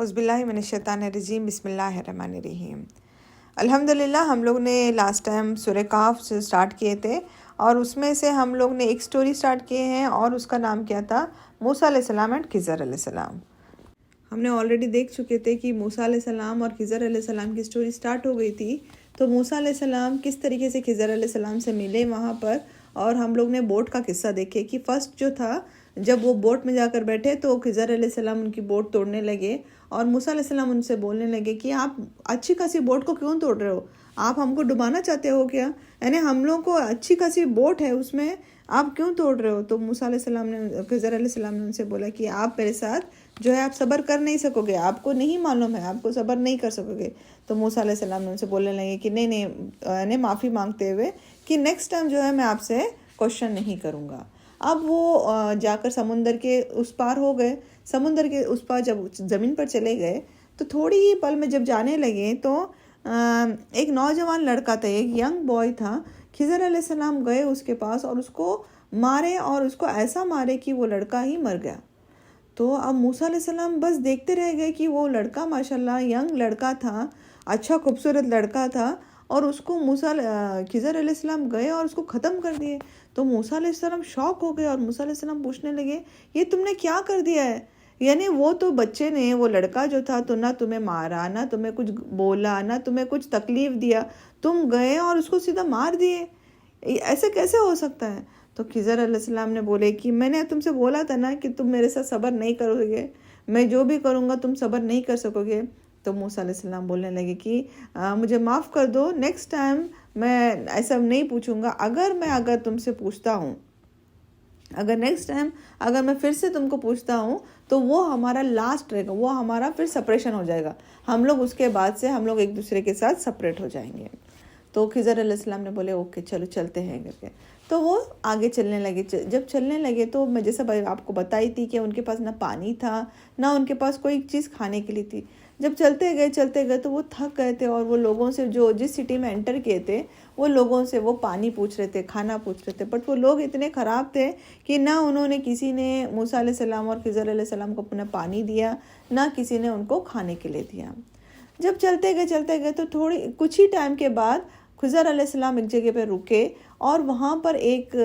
اعوذ باللہ من الشیطان الرجیم، بسم اللہ الرحمن الرحیم۔ الحمدللہ ہم لوگ نے لاسٹ ٹائم سورہ کہف سے سٹارٹ کیے تھے، اور اس میں سے ہم لوگ نے ایک سٹوری سٹارٹ کیے ہیں، اور اس کا نام کیا تھا؟ موسیٰ علیہ السلام اینڈ خضر علیہ السلام۔ ہم نے آلریڈی دیکھ چکے تھے کہ موسیٰ علیہ السلام اور خضر علیہ السلام کی سٹوری سٹارٹ ہو گئی تھی۔ تو موسیٰ علیہ السلام کس طریقے سے خضر علیہ السلام سے ملے وہاں پر، اور ہم لوگ نے بوٹ کا قصہ دیکھے کہ فرسٹ جو تھا، جب وہ بوٹ میں جا کر بیٹھے تو خضر علیہ السلام ان کی بوٹ توڑنے لگے، اور موسیٰ علیہ السلام ان سے بولنے لگے کہ آپ اچھی خاصی بوٹ کو کیوں توڑ رہے ہو؟ آپ ہم کو ڈبانا چاہتے ہو کیا؟ یعنی ہم لوگ کو اچھی خاصی بوٹ ہے، اس میں آپ کیوں توڑ رہے ہو؟ تو موسیٰ علیہ السلام نے خضر علیہ السلام نے ان سے بولا کہ آپ میرے ساتھ جو ہے آپ صبر کر نہیں سکو گے، آپ کو نہیں معلوم ہے، آپ کو صبر نہیں کر سکو گے۔ تو موسیٰ علیہ السلام نے ان سے بولنے لگے کہ نہیں، یعنی معافی مانگتے ہوئے کہ نیکسٹ ٹائم جو ہے میں آپ سے کوشچن نہیں کروں گا۔ اب وہ جا کر سمندر کے اس پار ہو گئے۔ سمندر کے اس پار جب زمین پر چلے گئے تو تھوڑی ہی پل میں جب جانے لگے تو ایک نوجوان لڑکا تھا، ایک ینگ بوائے تھا۔ خضر علیہ السلام گئے اس کے پاس اور اس کو مارے، اور اس کو ایسا مارے کہ وہ لڑکا ہی مر گیا۔ تو اب موسیٰ علیہ السلام بس دیکھتے رہ گئے کہ وہ لڑکا ماشاءاللہ ینگ لڑکا تھا، اچھا خوبصورت لڑکا تھا، اور اس کو خضر علیہ السلام گئے اور اس کو ختم کر دیے۔ تو موسیٰ علیہ السلام شوق ہو گئے، اور موسیٰ علیہ السلام پوچھنے لگے یہ تم نے کیا کر دیا ہے؟ یعنی وہ تو بچے نے، وہ لڑکا جو تھا تو نہ تمہیں مارا، نہ تمہیں کچھ بولا، نہ تمہیں کچھ تکلیف دیا، تم گئے اور اس کو سیدھا مار دیے، ایسے کیسے ہو سکتا ہے؟ تو خضر علیہ السلام نے بولے کہ میں نے تم سے بولا تھا نا کہ تم میرے ساتھ صبر نہیں کرو گے، میں جو بھی کروں گا تم صبر نہیں کر سکو گے۔ تو موسیٰ علیہ السلام بولنے لگے کہ مجھے معاف کر دو، نیکسٹ ٹائم میں ایسا نہیں پوچھوں گا۔ اگر تم سے پوچھتا ہوں، اگر نیکسٹ ٹائم اگر میں پھر سے تم کو پوچھتا ہوں تو وہ ہمارا لاسٹ رہے گا، وہ ہمارا پھر سپریشن ہو جائے گا، ہم لوگ اس کے بعد سے ہم لوگ ایک دوسرے کے ساتھ سپریٹ ہو جائیں گے۔ تو خضر علیہ السلام نے بولے اوکے چلو چلتے ہیں کر کے۔ تو وہ آگے چلنے لگے۔ جب چلنے لگے تو میں جیسا آپ کو بتائی تھی کہ ان کے پاس نہ پانی تھا، نہ ان کے پاس کوئی چیز کھانے کے لیے تھی۔ جب چلتے گئے تو وہ تھک گئے تھے، اور وہ لوگوں سے جو جس سٹی میں انٹر کیے تھے وہ لوگوں سے وہ پانی پوچھ رہے تھے، کھانا پوچھ رہے تھے، بٹ وہ لوگ اتنے خراب تھے کہ نہ انہوں نے کسی نے موسیٰ علیہ السلام اور خضر علیہ السلام کو اپنا پانی دیا، نہ کسی نے ان کو کھانے کے لیے دیا۔ جب چلتے گئے تو کچھ ہی ٹائم کے بعد خضر علیہ السلام ایک جگہ پہ رکے، اور وہاں پر ایک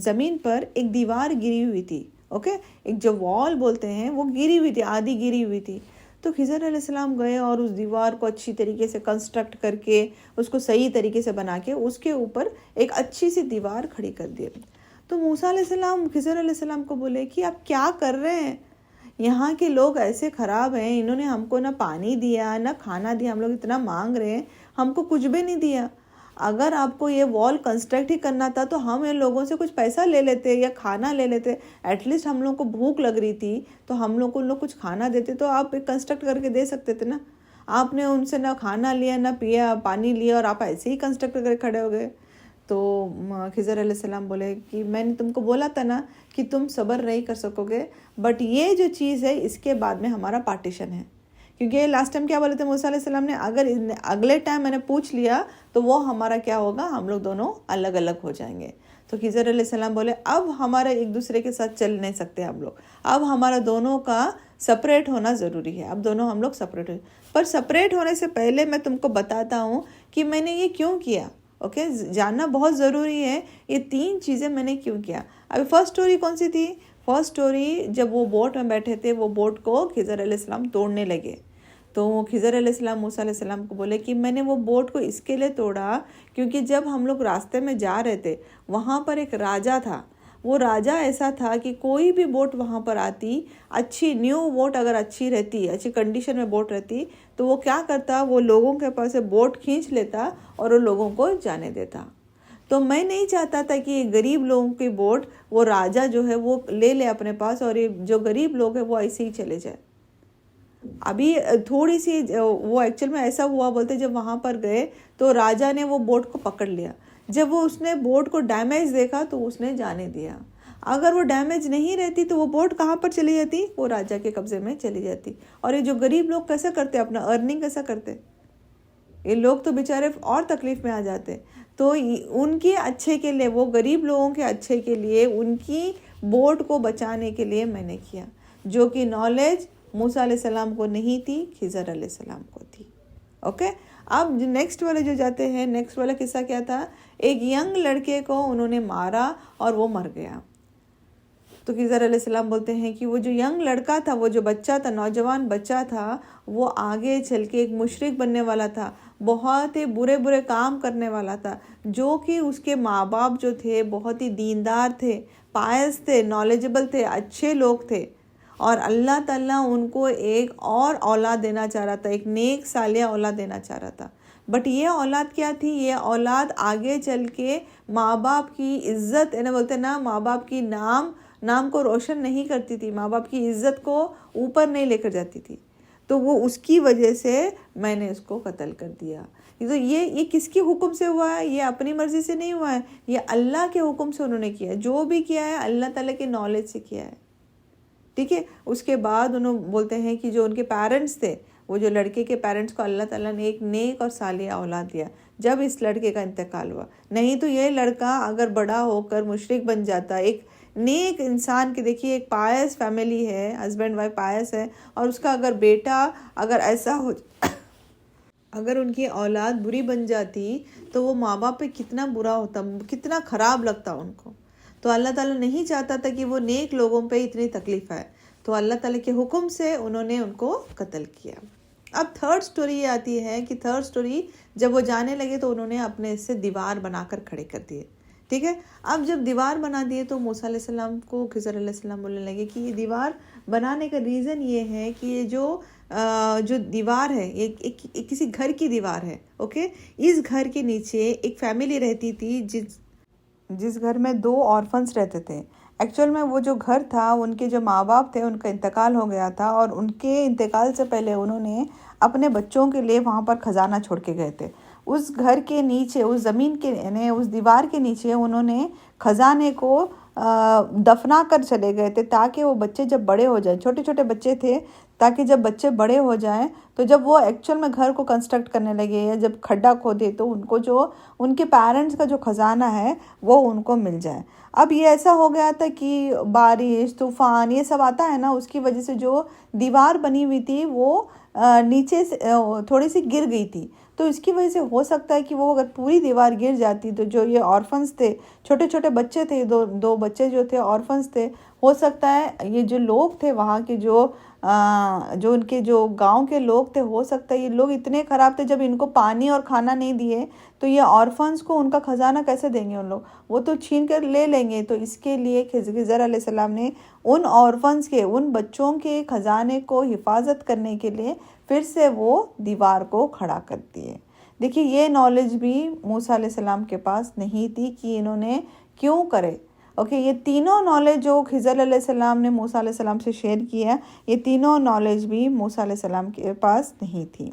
زمین پر ایک دیوار گری ہوئی تھی، اوکے، ایک جو وال بولتے ہیں وہ گری ہوئی تھی، آدھی گری ہوئی تھی۔ تو خضر علیہ السلام گئے اور اس دیوار کو اچھی طریقے سے کنسٹرکٹ کر کے، اس کو صحیح طریقے سے بنا کے اس کے اوپر ایک اچھی سی دیوار کھڑی کر دی۔ تو موسیٰ علیہ السلام خضر علیہ السلام کو بولے کہ آپ کیا کر رہے ہیں؟ یہاں کے لوگ ایسے خراب ہیں، انہوں نے ہم کو نہ پانی دیا نہ کھانا دیا، ہم لوگ اتنا مانگ رہے ہیں، ہم کو کچھ بھی نہیں دیا۔ اگر آپ کو یہ وال کنسٹرکٹ ہی کرنا تھا تو ہم ان لوگوں سے کچھ پیسہ لے لیتے یا کھانا لے لیتے، ایٹ لیسٹ ہم لوگوں کو بھوک لگ رہی تھی تو ہم لوگ کو ان لوگ کچھ کھانا دیتے تو آپ کنسٹرکٹ کر کے دے سکتے تھے نا۔ آپ نے ان سے نہ کھانا لیا، نہ پیا، پانی لیا، اور آپ ایسے ہی کنسٹرکٹ کر کے کھڑے ہو گئے۔ تو خضر علیہ السلام بولے کہ میں نے تم کو بولا تھا نا کہ تم صبر نہیں کر سکو گے، بٹ یہ جو چیز ہے اس کے بعد میں ہمارا پارٹیشن ہے، کیونکہ لاسٹ ٹائم کیا بولے تھے موسیٰ علیہ السلام نے، اگر اگلے ٹائم میں نے پوچھ لیا تو وہ ہمارا کیا ہوگا، ہم لوگ دونوں الگ الگ ہو جائیں گے۔ تو خضر علیہ السلام بولے اب ہمارا ایک دوسرے کے ساتھ چل نہیں سکتے ہم لوگ، اب ہمارا دونوں کا سپریٹ ہونا ضروری ہے، اب دونوں ہم لوگ سپریٹ پر سپریٹ ہونے سے پہلے میں تم کو بتاتا ہوں کہ میں نے یہ کیوں کیا، اوکے، جاننا بہت ضروری ہے یہ 3 چیزیں میں نے کیوں کیا۔ ابھی فرسٹ سٹوری کون سی تھی؟ فرسٹ سٹوری جب وہ بوٹ میں بیٹھے تھے، وہ بوٹ کو خضر علیہ السلام توڑنے لگے، تو خضر علیہ السلام موسیٰ علیہ السلام کو بولے کہ میں نے وہ بوٹ کو اس کے لیے توڑا کیونکہ جب ہم لوگ راستے میں جا رہے تھے وہاں پر ایک راجا تھا، وہ راجا ایسا تھا کہ کوئی بھی بوٹ وہاں پر آتی، اچھی نیو بوٹ اگر اچھی رہتی، اچھی کنڈیشن میں بوٹ رہتی، تو وہ کیا کرتا، وہ لوگوں کے پاس سے بوٹ کھینچ لیتا اور وہ لوگوں کو جانے دیتا۔ تو میں نہیں چاہتا تھا کہ یہ غریب لوگوں کی بوٹ وہ راجا جو ہے وہ لے لے اپنے پاس، اور یہ جو غریب لوگ ہیں وہ ایسے ہی چلے جائے۔ ابھی تھوڑی سی وہ ایکچوئل میں ایسا ہوا، بولتے جب وہاں پر گئے تو راجا نے وہ بوٹ کو پکڑ لیا، جب وہ اس نے بوٹ کو ڈیمیج دیکھا تو اس نے جانے دیا۔ اگر وہ ڈیمیج نہیں رہتی تو وہ بوٹ کہاں پر چلی جاتی، وہ راجا کے قبضے میں چلی جاتی۔ اور یہ جو غریب لوگ کیسا کرتے، اپنا ارننگ کیسا کرتے، یہ لوگ تو بیچارے اور تکلیف میں آ جاتے۔ تو ان کے اچھے کے لیے، وہ غریب لوگوں کے اچھے کے لیے، ان کی بوٹ کو بچانے کے لیے میں نے کیا، جو کہ نالج موسیٰ علیہ السلام کو نہیں تھی، خضر علیہ السلام کو تھی. اوکے. اب نیکسٹ والے جو جاتے ہیں، نیکسٹ والا قصہ کیا تھا؟ ایک ینگ لڑکے کو انہوں نے مارا اور وہ مر گیا. تو خضر علیہ السلام بولتے ہیں کہ وہ جو ینگ لڑکا تھا، وہ جو بچہ تھا، نوجوان بچہ تھا، وہ آگے چل کے ایک مشرک بننے والا تھا، بہت ہی برے برے کام کرنے والا تھا، جو کہ اس کے ماں باپ جو تھے بہت ہی دیندار تھے، پائس تھے، نالجبل تھے، اچھے لوگ تھے، اور اللہ تعالیٰ ان کو ایک اور اولاد دینا چاہ رہا تھا، ایک نیک صالح اولاد دینا چاہ رہا تھا. بٹ یہ اولاد کیا تھی؟ یہ اولاد آگے چل کے ماں باپ کی عزت، بولتے نا، ماں باپ کی نام کو روشن نہیں کرتی تھی، ماں باپ کی عزت کو اوپر نہیں لے کر جاتی تھی. تو وہ اس کی وجہ سے میں نے اس کو قتل کر دیا. تو یہ کس کے حکم سے ہوا ہے؟ یہ اپنی مرضی سے نہیں ہوا ہے، یہ اللہ کے حکم سے انہوں نے کیا ہے. جو بھی کیا ہے اللہ تعالیٰ کے نالج سے کیا ہے. ٹھیک ہے. اس کے بعد انہوں بولتے ہیں کہ جو ان کے پیرنٹس تھے، وہ جو لڑکے کے پیرنٹس کو اللہ تعالیٰ نے ایک نیک اور صالح اولاد دیا جب اس لڑکے کا انتقال ہوا. نہیں تو یہ لڑکا اگر بڑا ہو کر مشرک بن جاتا، ایک نیک انسان کی، دیکھیے ایک پائس فیملی ہے، ہسبینڈ وائف پائس ہے، اور اس کا اگر بیٹا اگر ایسا ہو اگر ان کی اولاد بری بن جاتی تو وہ ماں باپ پہ کتنا برا ہوتا، کتنا خراب لگتا ان کو. تو اللہ تعالیٰ نہیں چاہتا تھا کہ وہ نیک لوگوں پہ اتنی تکلیف آئے، تو اللہ تعالیٰ کے حکم سے انہوں نے ان کو قتل کیا. اب تھرڈ سٹوری یہ آتی ہے کہ تھرڈ سٹوری جب وہ جانے لگے تو انہوں نے اپنے سے دیوار بنا کر کھڑے کر دیے. ٹھیک ہے. اب جب دیوار بنا دیے تو موسیٰ علیہ السلام کو خضر علیہ السلام بولنے لگے کہ یہ دیوار بنانے کا ریزن یہ ہے کہ یہ جو دیوار ہے یہ کسی گھر کی دیوار ہے. اوکے. اس گھر کے نیچے ایک فیملی رہتی تھی جس گھر میں 2 آرفنس رہتے تھے. ایکچوئل میں وہ جو گھر تھا، ان کے جو ماں باپ تھے ان کا انتقال ہو گیا تھا، اور ان کے انتقال سے پہلے انہوں نے اپنے بچوں کے لیے وہاں پر خزانہ چھوڑ کے گئے تھے. اس گھر کے نیچے، اس زمین کے یعنی اس دیوار کے نیچے انہوں نے خزانے کو دفنا کر چلے گئے تھے، تاکہ وہ بچے جب بڑے ہو جائیں، چھوٹے چھوٹے بچے تھے، تاکہ جب بچے بڑے ہو جائیں تو جب وہ ایکچوئل میں گھر کو کنسٹرکٹ کرنے لگے یا جب کھڈا کھودے تو ان کو جو ان کے پیرنٹس کا جو خزانہ ہے وہ ان کو مل جائے. اب یہ ایسا ہو گیا تھا کہ بارش، طوفان، یہ سب آتا ہے نا، اس کی وجہ سے جو دیوار بنی ہوئی تھی وہ نیچے سے تھوڑی سی گر گئی تھی. تو اس کی وجہ سے ہو سکتا ہے کہ وہ اگر پوری دیوار گر جاتی تو جو یہ آرفنس تھے، چھوٹے چھوٹے بچے تھے، دو بچے جو تھے آرفنس تھے، ہو سکتا ہے یہ جو لوگ تھے وہاں کے جو ان کے جو گاؤں کے لوگ تھے، ہو سکتا ہے یہ لوگ اتنے خراب تھے، جب ان کو پانی اور کھانا نہیں دیے تو یہ آرفنس کو ان کا خزانہ کیسے دیں گے ان لوگ؟ وہ تو چھین کر لے لیں گے. تو اس کے لیے خضر علیہ السلام نے ان آرفنس کے، ان بچوں کے خزانے کو حفاظت کرنے کے لیے پھر سے وہ دیوار کو کھڑا کر دیے. دیکھیے یہ نالج بھی موسیٰ علیہ السلام کے پاس نہیں تھی کہ انہوں نے کیوں کرے. اوکے. یہ تینوں نالج جو خضر علیہ السلام نے موسیٰ علیہ السلام سے شیئر کیا، یہ تینوں نالج بھی موسیٰ علیہ السلام کے پاس نہیں تھی.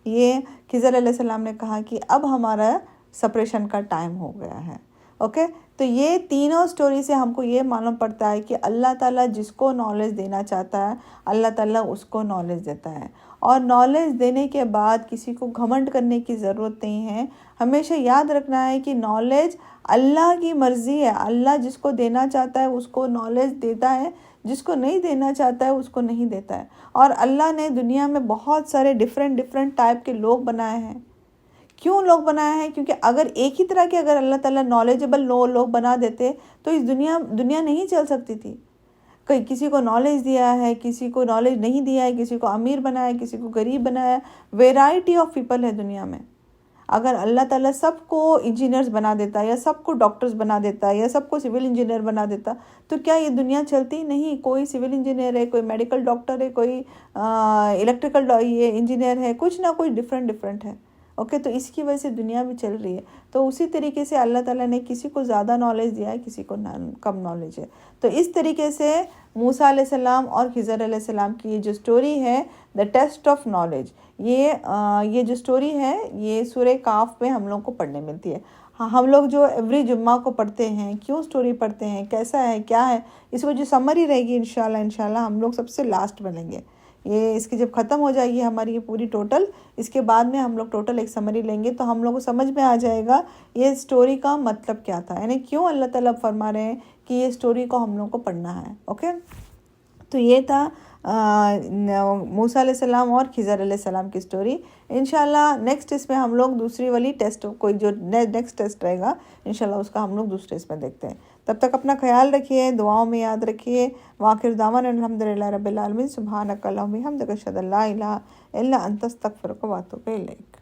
یہ خضر علیہ السلام نے کہا کہ اب ہمارا سپریشن کا ٹائم ہو گیا ہے. اوکے. تو یہ تینوں سٹوری سے ہم کو یہ معلوم پڑتا ہے کہ اللہ تعالیٰ جس کو نالج دینا چاہتا ہے، اللہ تعالیٰ اس کو نالج دیتا ہے. اور نالج دینے کے بعد کسی کو گھمنڈ کرنے کی ضرورت نہیں ہے. ہمیشہ یاد رکھنا ہے کہ نالج اللہ کی مرضی ہے. اللہ جس کو دینا چاہتا ہے اس کو نالج دیتا ہے، جس کو نہیں دینا چاہتا ہے اس کو نہیں دیتا ہے. اور اللہ نے دنیا میں بہت سارے ڈیفرنٹ ٹائپ کے لوگ بنائے ہیں. کیوں لوگ بنائے ہیں؟ کیونکہ اگر ایک ہی طرح کے اگر اللہ تعالیٰ نالجبل لوگ بنا دیتے تو اس دنیا نہیں چل سکتی تھی. کسی کو نالج دیا ہے، کسی کو نالج نہیں دیا ہے، کسی کو امیر بنایا ہے، کسی کو غریب بنایا ہے. ویرائٹی آف پیپل ہے دنیا میں. اگر اللہ تعالیٰ سب کو انجینئرز بنا دیتا یا سب کو ڈاکٹرز بنا دیتا یا سب کو سول انجینئر بنا دیتا تو کیا یہ دنیا چلتی؟ نہیں. کوئی سول انجینئر ہے، کوئی میڈیکل ڈاکٹر ہے، کوئی الیکٹریکل یہ انجینئر ہے، کچھ نہ کچھ ڈفرینٹ ہے. اوکے. تو اس کی وجہ سے دنیا بھی چل رہی ہے. تو اسی طریقے سے اللہ تعالیٰ نے کسی کو زیادہ نالج دیا ہے، کسی کو کم نالج ہے. تو اس طریقے سے موسیٰ علیہ السلام اور خضر علیہ السلام کی یہ جو سٹوری ہے، دا ٹیسٹ آف نالج، یہ جو سٹوری ہے یہ سورہ کہف میں ہم لوگ کو پڑھنے ملتی ہے. ہم لوگ جو ایوری جمعہ کو پڑھتے ہیں، کیوں سٹوری پڑھتے ہیں، کیسا ہے، کیا ہے، اس میں جو سمری رہے گی انشاءاللہ ہم لوگ سب سے لاسٹ میں لیں گے. یہ اس کی جب ختم ہو جائے گی ہماری یہ پوری ٹوٹل، اس کے بعد میں ہم لوگ ٹوٹل ایک سمری لیں گے تو ہم لوگوں کو سمجھ میں آ جائے گا یہ سٹوری کا مطلب کیا تھا، یعنی کیوں اللہ تعالیٰ فرما رہے ہیں کہ یہ سٹوری کو ہم لوگ کو پڑھنا ہے. اوکے. تو یہ تھا موسیٰ علیہ السلام اور خضر علیہ السلام کی سٹوری. انشاءاللہ نیکسٹ اس میں ہم لوگ دوسری والی ٹیسٹ، کوئی جو نیکسٹ ٹیسٹ رہے گا انشاءاللہ اس کا ہم لوگ دوسرے اس میں دیکھتے ہیں. تب تک اپنا خیال رکھیے، دعاؤں میں یاد رکھیے. وآخر دعوانا الحمدللہ رب العالمین. سبحانک اللہم وبحمدک اشہد ان لا الہ الا انت استغفرک واتوب الیک.